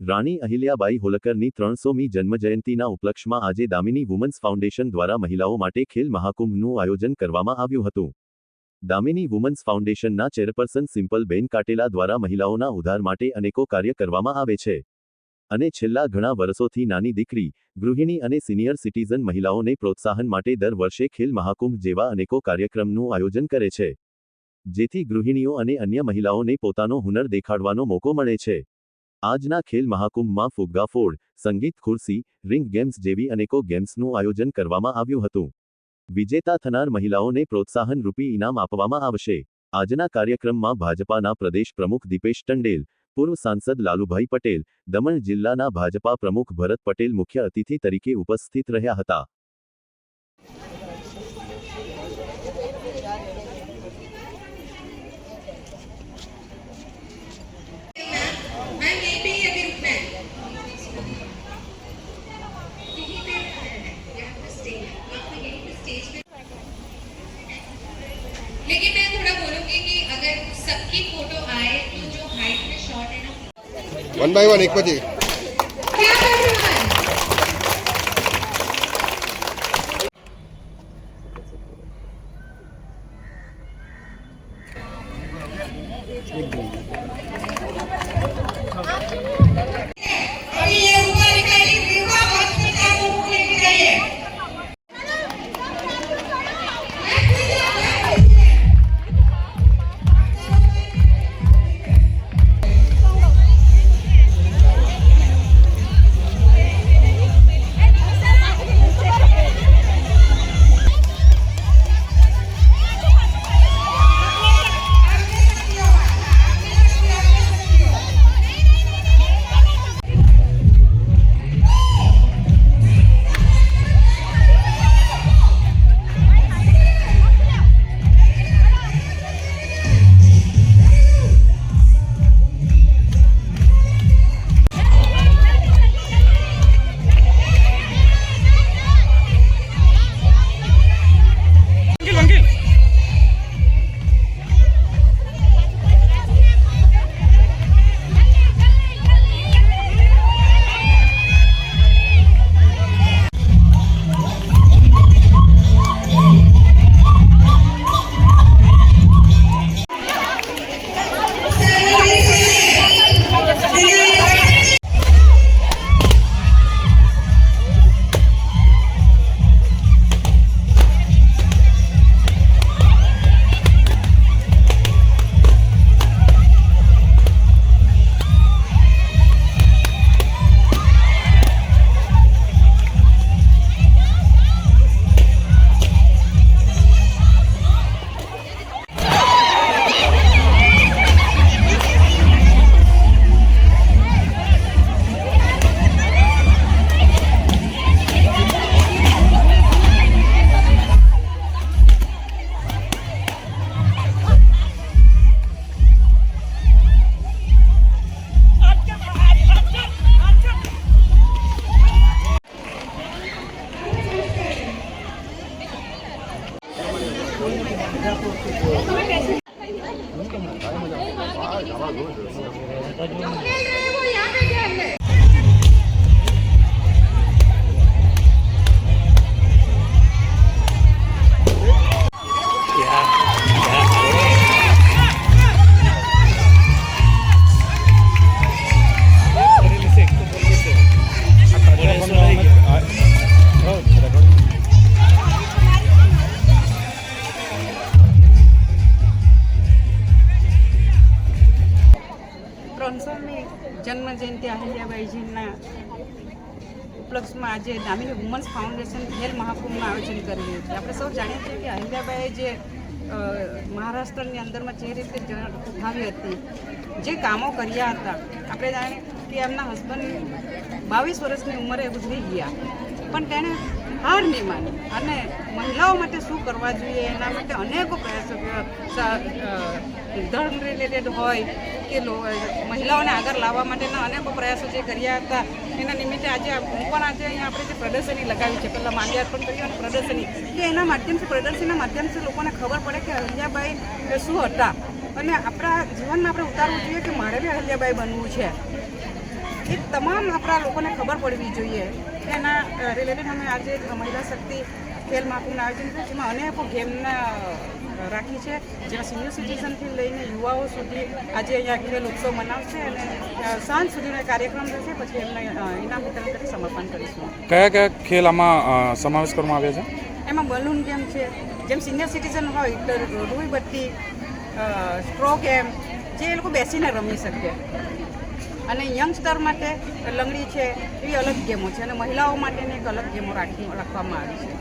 રાણી અહિલ્યાબાઈ હોલકરની 300મી જન્મજયંતિના ઉપલક્ષમાં આજે Damini women's foundation દ્વારા મહિલાઓ માટે ખેલ મહાકુંભનું આયોજન કરવામાં આવ્યું હતું। દામિની વુમન્સ ફાઉન્ડેશનના ચેરપર્સન સિમ્પલબેન કાટેલા દ્વારા મહિલાઓના ઉદ્ધાર માટે અનેકો કાર્ય કરવામાં આવે છે અને છેલ્લા ઘણા વર્ષોથી નાની દીકરી, ગૃહિણી અને સિનિયર સિટીઝન મહિલાઓને પ્રોત્સાહન માટે દર વર્ષે ખેલ મહાકુંભ જેવા અનેકો કાર્યક્રમનું આયોજન કરે છે, જેથી ગૃહિણીઓ અને અન્ય મહિલાઓને પોતાનો હુનર દેખાડવાનો મોકો મળે છે। આજના ખેલ મહાકુંભમાં ફુગ્ગા ફોડ, સંગીત ખુરશી, રિંગ ગેમ્સ જેવી અનેકો ગેમ્સનું આયોજન કરવામાં આવ્યું હતું। વિજેતા થનાર મહિલાઓને પ્રોત્સાહન રૂપી ઇનામ આપવામાં આવશે। આજના કાર્યક્રમમાં ભાજપાના પ્રદેશ પ્રમુખ દીપેશ ટંડેલ, પૂર્વ સાંસદ લાલુભાઈ પટેલ, દમણ જિલ્લાના ભાજપા પ્રમુખ ભરત પટેલ મુખ્ય અતિથિ તરીકે ઉપસ્થિત રહ્યા હતા। लेकिन मैं थोड़ा बोलूंगी कि अगर सबकी फोटो आए तो जो हाइट में शॉट है ना, 1 by 1 एक बजे क्या कर रहा है? अभी ये ऊपर निकली विवाह हॉस्पिटल को लेके जाइए। जन्म जयंती अहिल्याबाईजीना उपलक्ष्य में आज दामिनी वुमन्स फाउंडेशन खेल महाकुंभ आयोजन कर रही है। आप सौ जाणीए छीए कि अहिल्याबाई जे महाराष्ट्र अंदर में जे रीते उठावी हती, जे कामों कर्या हता, आपणे जाणीए कि एमना हस्बंड 22 वर्षनी उंमरे गुजरी गया, पण तेणे हार नहीं मानी अने महिलाओं माटे शुं करवा जोईए एना माटे अनेको प्रयासो धर्म रिलेटेड होय के महिलाओने आगळ लाववा माटेना अनेको प्रयासो जे कर्या हता एना निमित्ते आज હું પણ આજે અહીંયા આપણે જે પ્રદર્શની લગાવી છે, પહેલાં માલ્યાર્પણ કર્યું અને પ્રદર્શની કે એના માધ્યમથી પ્રદર્શનના માધ્યમથી લોકોને ખબર પડે કે અહિલ્યાબાઈ શું હતા અને આપણા જીવનમાં આપણે ઉતારવું જોઈએ કે મારે બી અહિલ્યાબાઈ બનવું છે। એ તમામ આપણા લોકોને ખબર પડવી જોઈએ. એના રિલેટેડ અમે આજે મહિલા શક્તિ ખેલ મહાકુંભનું આયોજન કર્યું, જેમાં અનેકો ગેમના રાખી છે, જેમાં સિનિયર સિટીઝનથી લઈને યુવાઓ સુધી આજે અહીંયા ખેલ ઉત્સવ મનાવશે અને સાંજ સુધીનો કાર્યક્રમ રહેશે. પછી એમને ઇનામ વિતરણ કરી સમર્પણ કરીશું. કયા કયા ખેલ આમાં સમાવેશ કરવામાં આવ્યા છે? એમાં બલૂન ગેમ છે, જેમ સિનિયર સિટીઝન હોય તો રૂઈ બત્તી, સ્ટ્રો ગેમ, જે એ લોકો બેસીને રમી શકે. અને યંગસ્ટર માટે લંગડી છે, એવી અલગ ગેમો છે, અને મહિલાઓ માટેની એક અલગ ગેમો રાખવામાં આવી છે.